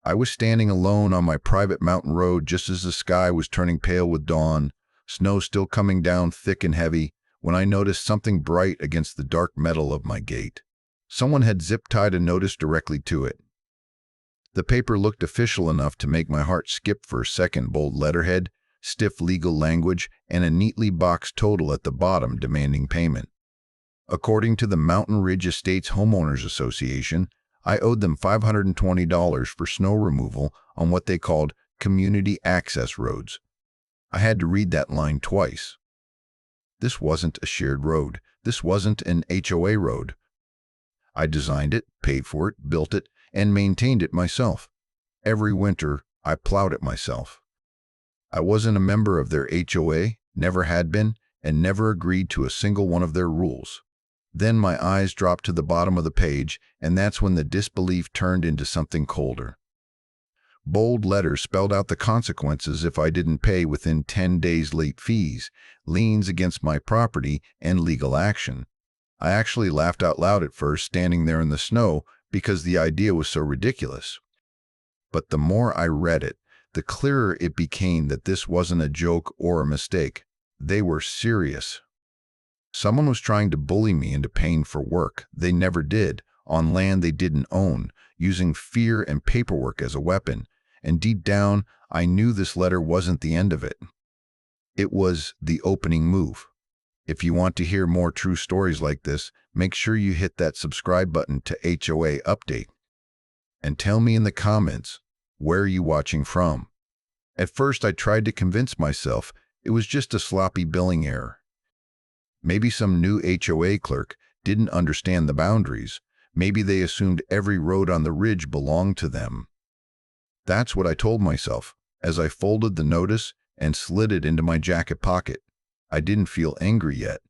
I was standing alone on my private mountain road just as the sky was turning pale with dawn, snow still coming down thick and heavy, when I noticed something bright against the dark metal of my gate. Someone had zip-tied a notice directly to it. The paper looked official enough to make my heart skip for a second. Bold letterhead, stiff legal language, and a neatly boxed total at the bottom demanding payment. According to the Mountain Ridge Estates Homeowners Association, I owed them $520 for snow removal on what they called community access roads. I had to read that line twice. This wasn't a shared road. This wasn't an HOA road. I designed it, paid for it, built it, and maintained it myself. Every winter, I plowed it myself. I wasn't a member of their HOA, never had been, and never agreed to a single one of their rules. Then my eyes dropped to the bottom of the page, and that's when the disbelief turned into something colder. Bold letters spelled out the consequences if I didn't pay within 10 days late fees, liens against my property, and legal action. I actually laughed out loud at first, standing there in the snow, because the idea was so ridiculous. But the more I read it, the clearer it became that this wasn't a joke or a mistake. They were serious. Someone was trying to bully me into paying for work they never did, on land they didn't own, using fear and paperwork as a weapon, and deep down, I knew this letter wasn't the end of it. It was the opening move. If you want to hear more true stories like this, make sure you hit that subscribe button to HOA Update. And tell me in the comments, where are you watching from? At first, I tried to convince myself it was just a sloppy billing error. Maybe some new HOA clerk didn't understand the boundaries. Maybe they assumed every road on the ridge belonged to them. That's what I told myself as I folded the notice and slid it into my jacket pocket. I didn't feel angry yet.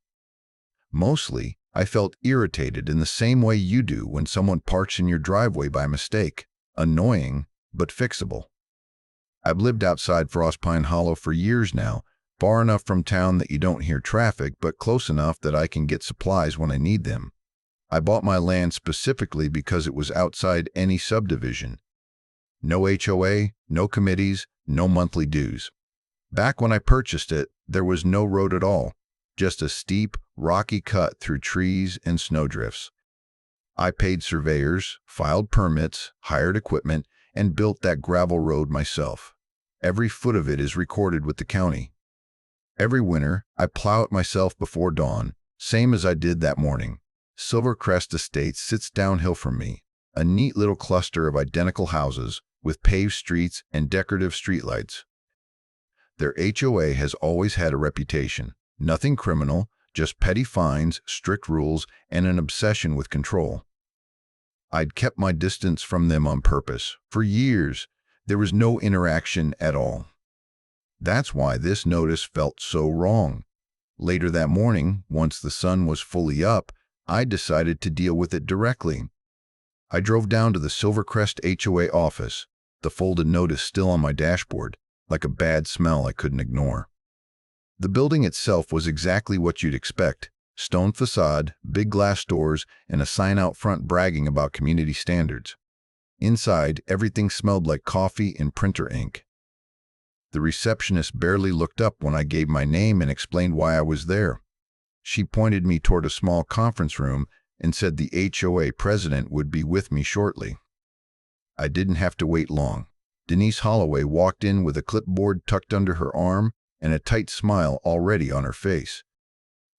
Mostly, I felt irritated in the same way you do when someone parks in your driveway by mistake. Annoying, but fixable. I've lived outside Frostpine Hollow for years now, far enough from town that you don't hear traffic, but close enough that I can get supplies when I need them. I bought my land specifically because it was outside any subdivision. No HOA, no committees, no monthly dues. Back when I purchased it, there was no road at all, just a steep, rocky cut through trees and snowdrifts. I paid surveyors, filed permits, hired equipment, and built that gravel road myself. Every foot of it is recorded with the county. Every winter, I plow it myself before dawn, same as I did that morning. Silvercrest Estates sits downhill from me, a neat little cluster of identical houses with paved streets and decorative streetlights. Their HOA has always had a reputation. Nothing criminal, just petty fines, strict rules, and an obsession with control. I'd kept my distance from them on purpose. For years, there was no interaction at all. That's why this notice felt so wrong. Later that morning, once the sun was fully up, I decided to deal with it directly. I drove down to the Silvercrest HOA office, the folded notice still on my dashboard, like a bad smell I couldn't ignore. The building itself was exactly what you'd expect. Stone facade, big glass doors, and a sign out front bragging about community standards. Inside, everything smelled like coffee and printer ink. The receptionist barely looked up when I gave my name and explained why I was there. She pointed me toward a small conference room and said the HOA president would be with me shortly. I didn't have to wait long. Denise Holloway walked in with a clipboard tucked under her arm and a tight smile already on her face.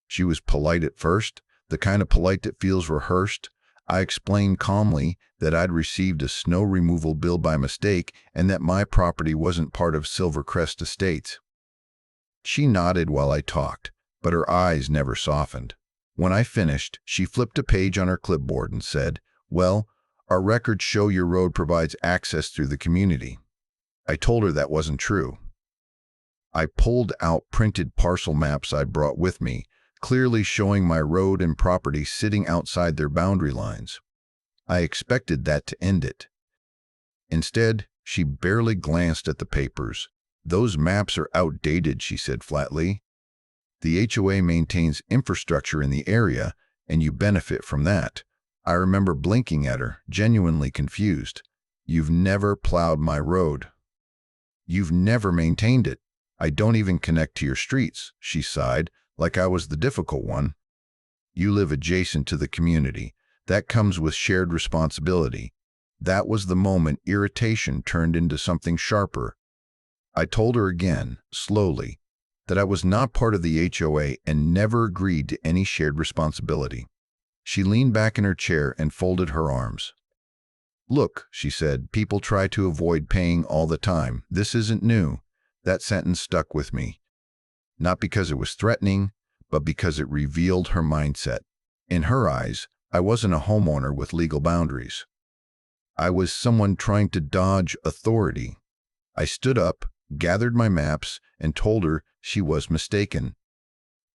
She was polite at first, the kind of polite that feels rehearsed. I explained calmly that I'd received a snow removal bill by mistake and that my property wasn't part of Silvercrest Estates. She nodded while I talked, but her eyes never softened. When I finished, she flipped a page on her clipboard and said, "Well, our records show your road provides access through the community." I told her that wasn't true. I pulled out printed parcel maps I'd brought with me, clearly showing my road and property sitting outside their boundary lines. I expected that to end it. Instead, she barely glanced at the papers. "Those maps are outdated," she said flatly. "The HOA maintains infrastructure in the area, and you benefit from that." I remember blinking at her, genuinely confused. You've never plowed my road. You've never maintained it. I don't even connect to your streets," she sighed, like I was the difficult one. "You live adjacent to the community. That comes with shared responsibility." That was the moment irritation turned into something sharper. I told her again, slowly, that I was not part of the HOA and never agreed to any shared responsibility. She leaned back in her chair and folded her arms. "Look," she said, "people try to avoid paying all the time. This isn't new." That sentence stuck with me. Not because it was threatening, but because it revealed her mindset. In her eyes, I wasn't a homeowner with legal boundaries. I was someone trying to dodge authority. I stood up, gathered my maps, and told her she was mistaken.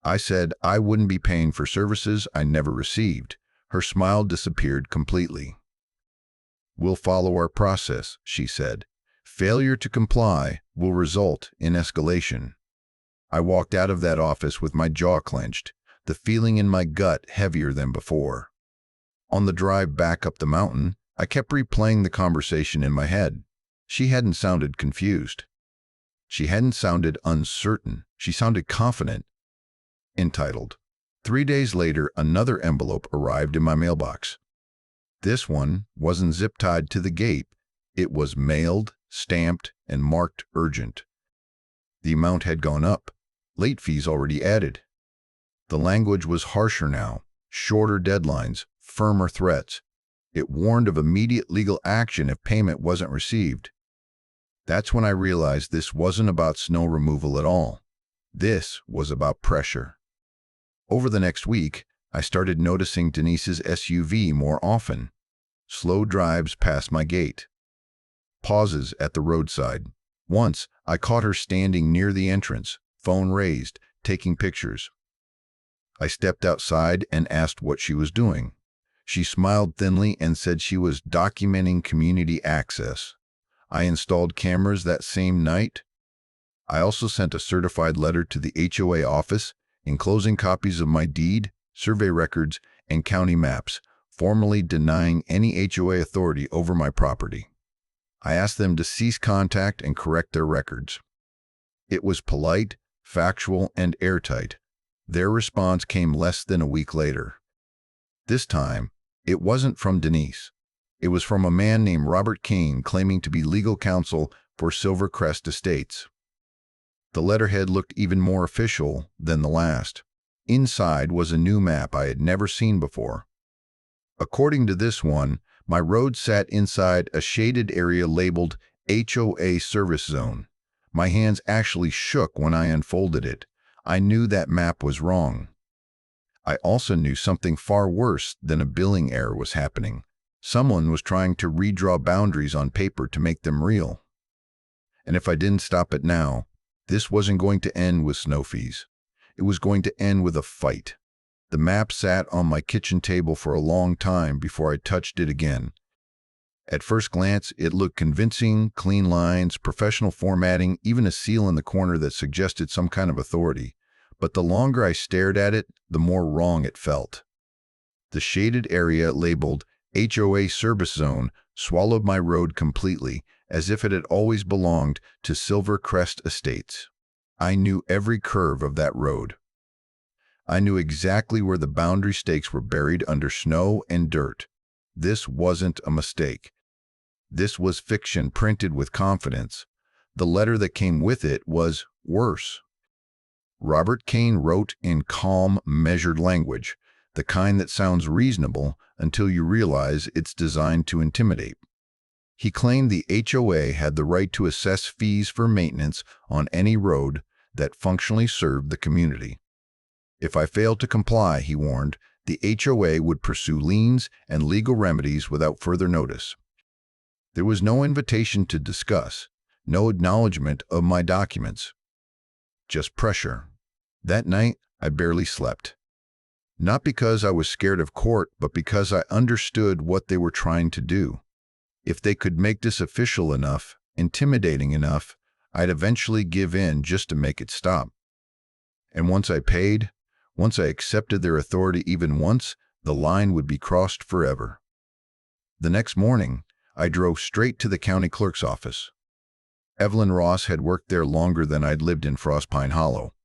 I said I wouldn't be paying for services I never received. Her smile disappeared completely. "We'll follow our process," she said. "Failure to comply will result in escalation." I walked out of that office with my jaw clenched, the feeling in my gut heavier than before. On the drive back up the mountain, I kept replaying the conversation in my head. She hadn't sounded confused. She hadn't sounded uncertain. She sounded confident. Entitled. 3 days later, another envelope arrived in my mailbox. This one wasn't zip-tied to the gate. It was mailed, stamped, and marked urgent. The amount had gone up. Late fees already added. The language was harsher now, shorter deadlines, firmer threats. It warned of immediate legal action if payment wasn't received. That's when I realized this wasn't about snow removal at all. This was about pressure. Over the next week, I started noticing Denise's SUV more often. Slow drives past my gate. Pauses at the roadside. Once, I caught her standing near the entrance, phone raised, taking pictures. I stepped outside and asked what she was doing. She smiled thinly and said she was documenting community access. I installed cameras that same night. I also sent a certified letter to the HOA office, enclosing copies of my deed, survey records, and county maps, formally denying any HOA authority over my property. I asked them to cease contact and correct their records. It was polite, factual, and airtight. Their response came less than a week later. This time, it wasn't from Denise. It was from a man named Robert Kane claiming to be legal counsel for Silvercrest Estates. The letterhead looked even more official than the last. Inside was a new map I had never seen before. According to this one, my road sat inside a shaded area labeled HOA Service Zone. My hands actually shook when I unfolded it. I knew that map was wrong. I also knew something far worse than a billing error was happening. Someone was trying to redraw boundaries on paper to make them real. And if I didn't stop it now, this wasn't going to end with snow fees. It was going to end with a fight. The map sat on my kitchen table for a long time before I touched it again. At first glance, it looked convincing, clean lines, professional formatting, even a seal in the corner that suggested some kind of authority. But the longer I stared at it, the more wrong it felt. The shaded area labeled HOA Service Zone swallowed my road completely, as if it had always belonged to Silvercrest Estates. I knew every curve of that road. I knew exactly where the boundary stakes were buried under snow and dirt. This wasn't a mistake. This was fiction printed with confidence. The letter that came with it was worse. Robert Kane wrote in calm, measured language, the kind that sounds reasonable until you realize it's designed to intimidate. He claimed the HOA had the right to assess fees for maintenance on any road that functionally served the community. If I failed to comply, he warned, the HOA would pursue liens and legal remedies without further notice. There was no invitation to discuss, no acknowledgement of my documents. Just pressure. That night, I barely slept. Not because I was scared of court, but because I understood what they were trying to do. If they could make this official enough, intimidating enough, I'd eventually give in just to make it stop. And once I paid, once I accepted their authority even once, the line would be crossed forever. The next morning, I drove straight to the county clerk's office. Evelyn Ross had worked there longer than I'd lived in Frostpine Hollow.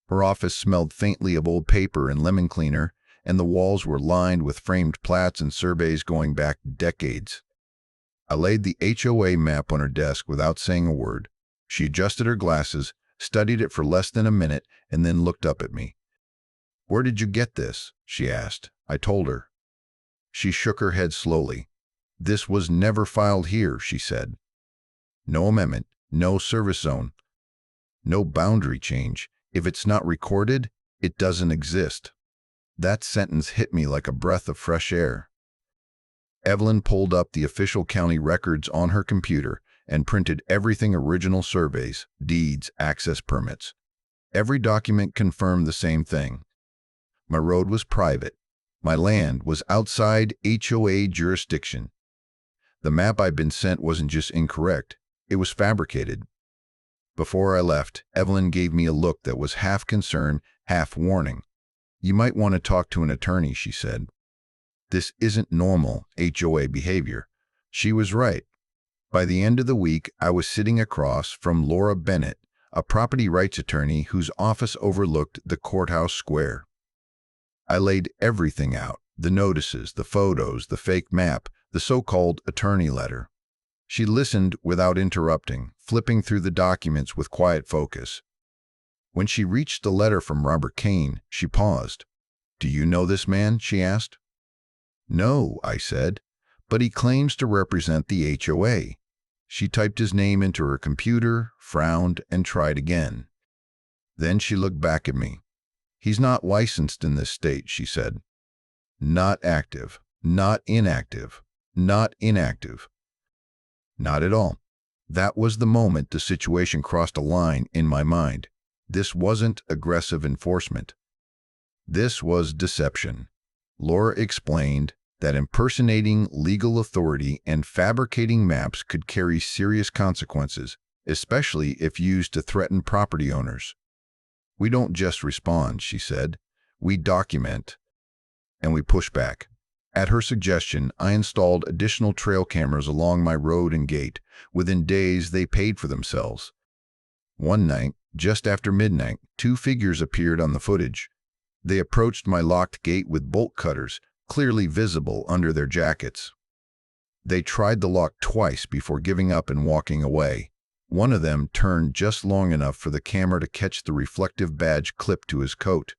Her office smelled faintly of old paper and lemon cleaner, and the walls were lined with framed plats and surveys going back decades. I laid the HOA map on her desk without saying a word. She adjusted her glasses, studied it for less than a minute, and then looked up at me. "Where did you get this?" she asked. I told her. She shook her head slowly. "This was never filed here," she said. "No amendment, no service zone, no boundary change. If it's not recorded, it doesn't exist." That sentence hit me like a breath of fresh air. Evelyn pulled up the official county records on her computer and printed everything: original surveys, deeds, access permits. Every document confirmed the same thing. My road was private. My land was outside HOA jurisdiction. The map I'd been sent wasn't just incorrect, it was fabricated. Before I left, Evelyn gave me a look that was half concern, half warning. "You might want to talk to an attorney," she said. "This isn't normal HOA behavior." She was right. By the end of the week, I was sitting across from Laura Bennett, a property rights attorney whose office overlooked the courthouse square. I laid everything out: the notices, the photos, the fake map, the so-called attorney letter. She listened without interrupting, flipping through the documents with quiet focus. When she reached the letter from Robert Kane, she paused. "Do you know this man?" she asked. "No," I said, "but he claims to represent the HOA." She typed his name into her computer, frowned, and tried again. Then she looked back at me. "He's not licensed in this state," she said. "Not active, not inactive, not inactive." Not at all. That was the moment the situation crossed a line in my mind. This wasn't aggressive enforcement. This was deception. Laura explained that impersonating legal authority and fabricating maps could carry serious consequences, especially if used to threaten property owners. "We don't just respond," she said. "We document, and we push back." At her suggestion, I installed additional trail cameras along my road and gate. Within days, they paid for themselves. One night, just after midnight, two figures appeared on the footage. They approached my locked gate with bolt cutters, clearly visible under their jackets. They tried the lock twice before giving up and walking away. One of them turned just long enough for the camera to catch the reflective badge clipped to his coat.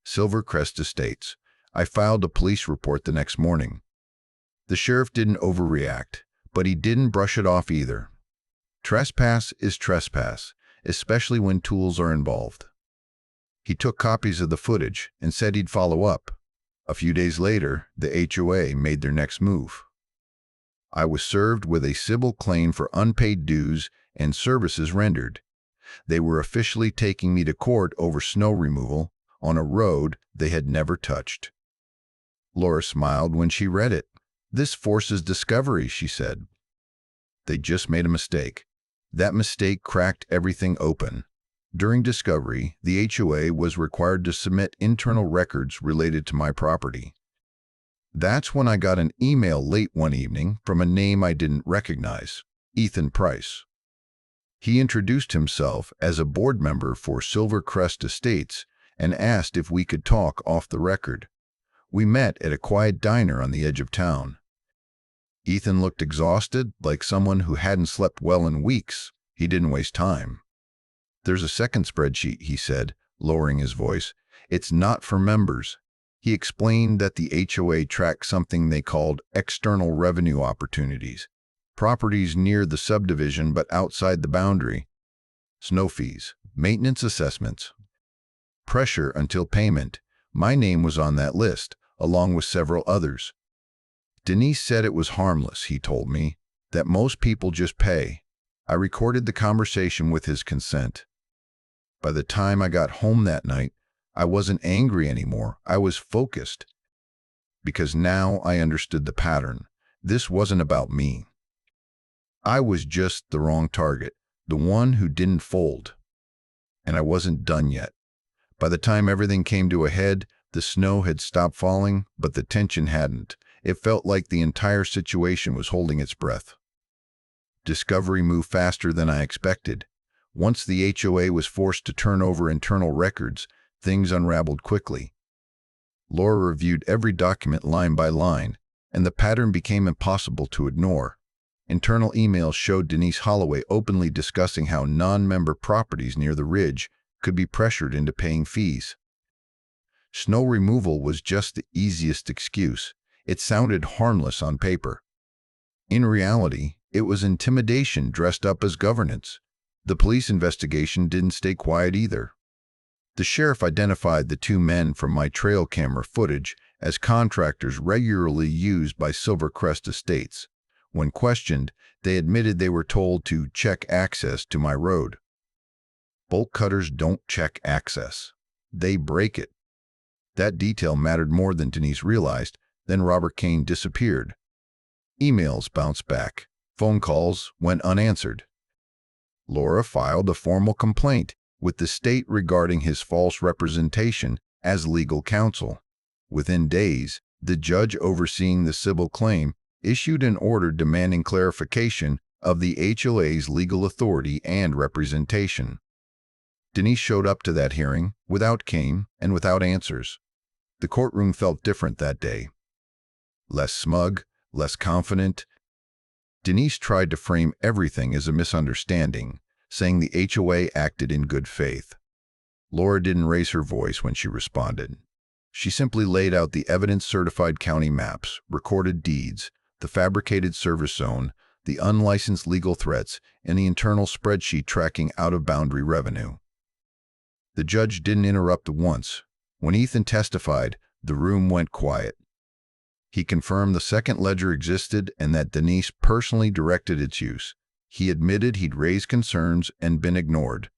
Silvercrest Estates. I filed a police report the next morning. The sheriff didn't overreact, but he didn't brush it off either. Trespass is trespass, especially when tools are involved. He took copies of the footage and said he'd follow up. A few days later, the HOA made their next move. I was served with a civil claim for unpaid dues and services rendered. They were officially taking me to court over snow removal on a road they had never touched. Laura smiled when she read it. "This forces discovery," she said. They just made a mistake. That mistake cracked everything open. During discovery, the HOA was required to submit internal records related to my property. That's when I got an email late one evening from a name I didn't recognize: Ethan Price. He introduced himself as a board member for Silvercrest Estates and asked if we could talk off the record. We met at a quiet diner on the edge of town. Ethan looked exhausted, like someone who hadn't slept well in weeks. He didn't waste time. "There's a second spreadsheet," he said, lowering his voice. "It's not for members." He explained that the HOA tracked something they called external revenue opportunities, properties near the subdivision but outside the boundary, snow fees, maintenance assessments, pressure until payment. My name was on that list, along with several others. Denise said it was harmless, he told me, that most people just pay. I recorded the conversation with his consent. By the time I got home that night, I wasn't angry anymore. I was focused. Because now I understood the pattern. This wasn't about me. I was just the wrong target, the one who didn't fold. And I wasn't done yet. By the time everything came to a head, the snow had stopped falling, but the tension hadn't. It felt like the entire situation was holding its breath. Discovery moved faster than I expected. Once the HOA was forced to turn over internal records, things unraveled quickly. Laura reviewed every document line by line, and the pattern became impossible to ignore. Internal emails showed Denise Holloway openly discussing how non-member properties near the ridge could be pressured into paying fees. Snow removal was just the easiest excuse. It sounded harmless on paper. In reality, it was intimidation dressed up as governance. The police investigation didn't stay quiet either. The sheriff identified the two men from my trail camera footage as contractors regularly used by Silvercrest Estates. When questioned, they admitted they were told to check access to my road. Bolt cutters don't check access. They break it. That detail mattered more than Denise realized. Then Robert Kane disappeared. Emails bounced back. Phone calls went unanswered. Laura filed a formal complaint with the state regarding his false representation as legal counsel. Within days, the judge overseeing the civil claim issued an order demanding clarification of the HOA's legal authority and representation. Denise showed up to that hearing without Kane and without answers. The courtroom felt different that day. Less smug, less confident. Denise tried to frame everything as a misunderstanding, saying the HOA acted in good faith. Laura didn't raise her voice when she responded. She simply laid out the evidence-certified county maps, recorded deeds, the fabricated service zone, the unlicensed legal threats, and the internal spreadsheet tracking out-of-boundary revenue. The judge didn't interrupt once. When Ethan testified, the room went quiet. He confirmed the second ledger existed and that Denise personally directed its use. He admitted he'd raised concerns and been ignored.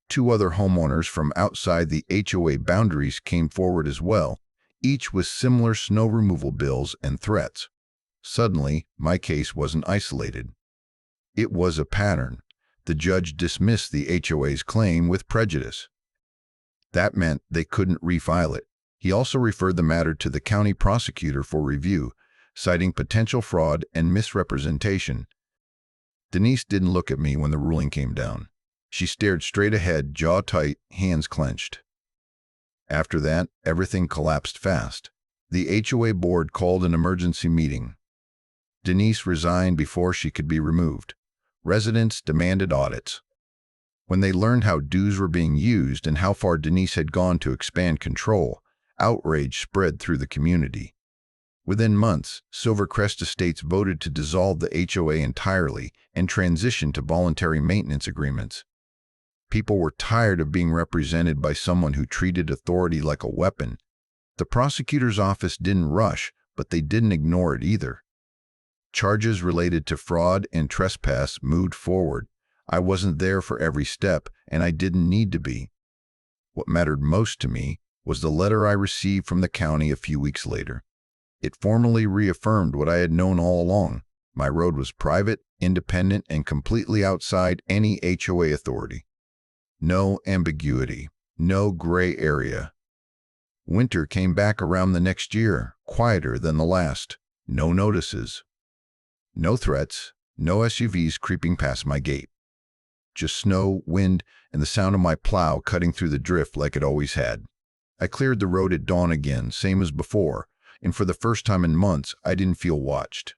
Two other homeowners from outside the HOA boundaries came forward as well, each with similar snow removal bills and threats. Suddenly, my case wasn't isolated. It was a pattern. The judge dismissed the HOA's claim with prejudice. That meant they couldn't refile it. He also referred the matter to the county prosecutor for review, citing potential fraud and misrepresentation. Denise didn't look at me when the ruling came down. She stared straight ahead, jaw tight, hands clenched. After that, everything collapsed fast. The HOA board called an emergency meeting. Denise resigned before she could be removed. Residents demanded audits. When they learned how dues were being used and how far Denise had gone to expand control, outrage spread through the community. Within months, Silvercrest Estates voted to dissolve the HOA entirely and transition to voluntary maintenance agreements. People were tired of being represented by someone who treated authority like a weapon. The prosecutor's office didn't rush, but they didn't ignore it either. Charges related to fraud and trespass moved forward. I wasn't there for every step, and I didn't need to be. What mattered most to me was the letter I received from the county a few weeks later. It formally reaffirmed what I had known all along. My road was private, independent, and completely outside any HOA authority. No ambiguity, no gray area. Winter came back around the next year, quieter than the last. No notices. No threats, no SUVs creeping past my gate. Just snow, wind, and the sound of my plow cutting through the drift like it always had. I cleared the road at dawn again, same as before, and for the first time in months, I didn't feel watched.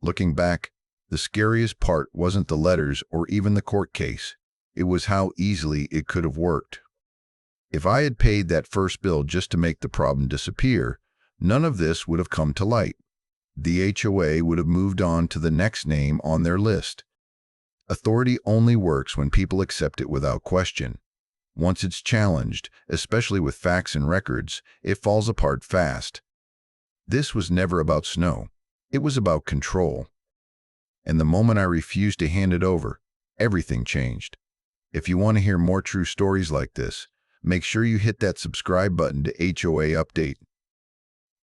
Looking back, the scariest part wasn't the letters or even the court case. It was how easily it could have worked. If I had paid that first bill just to make the problem disappear, none of this would have come to light. The HOA would have moved on to the next name on their list. Authority only works when people accept it without question. Once it's challenged, especially with facts and records, it falls apart fast. This was never about snow. It was about control. And the moment I refused to hand it over, everything changed. If you want to hear more true stories like this, make sure you hit that subscribe button to HOA Update.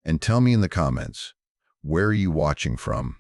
And tell me in the comments, where are you watching from?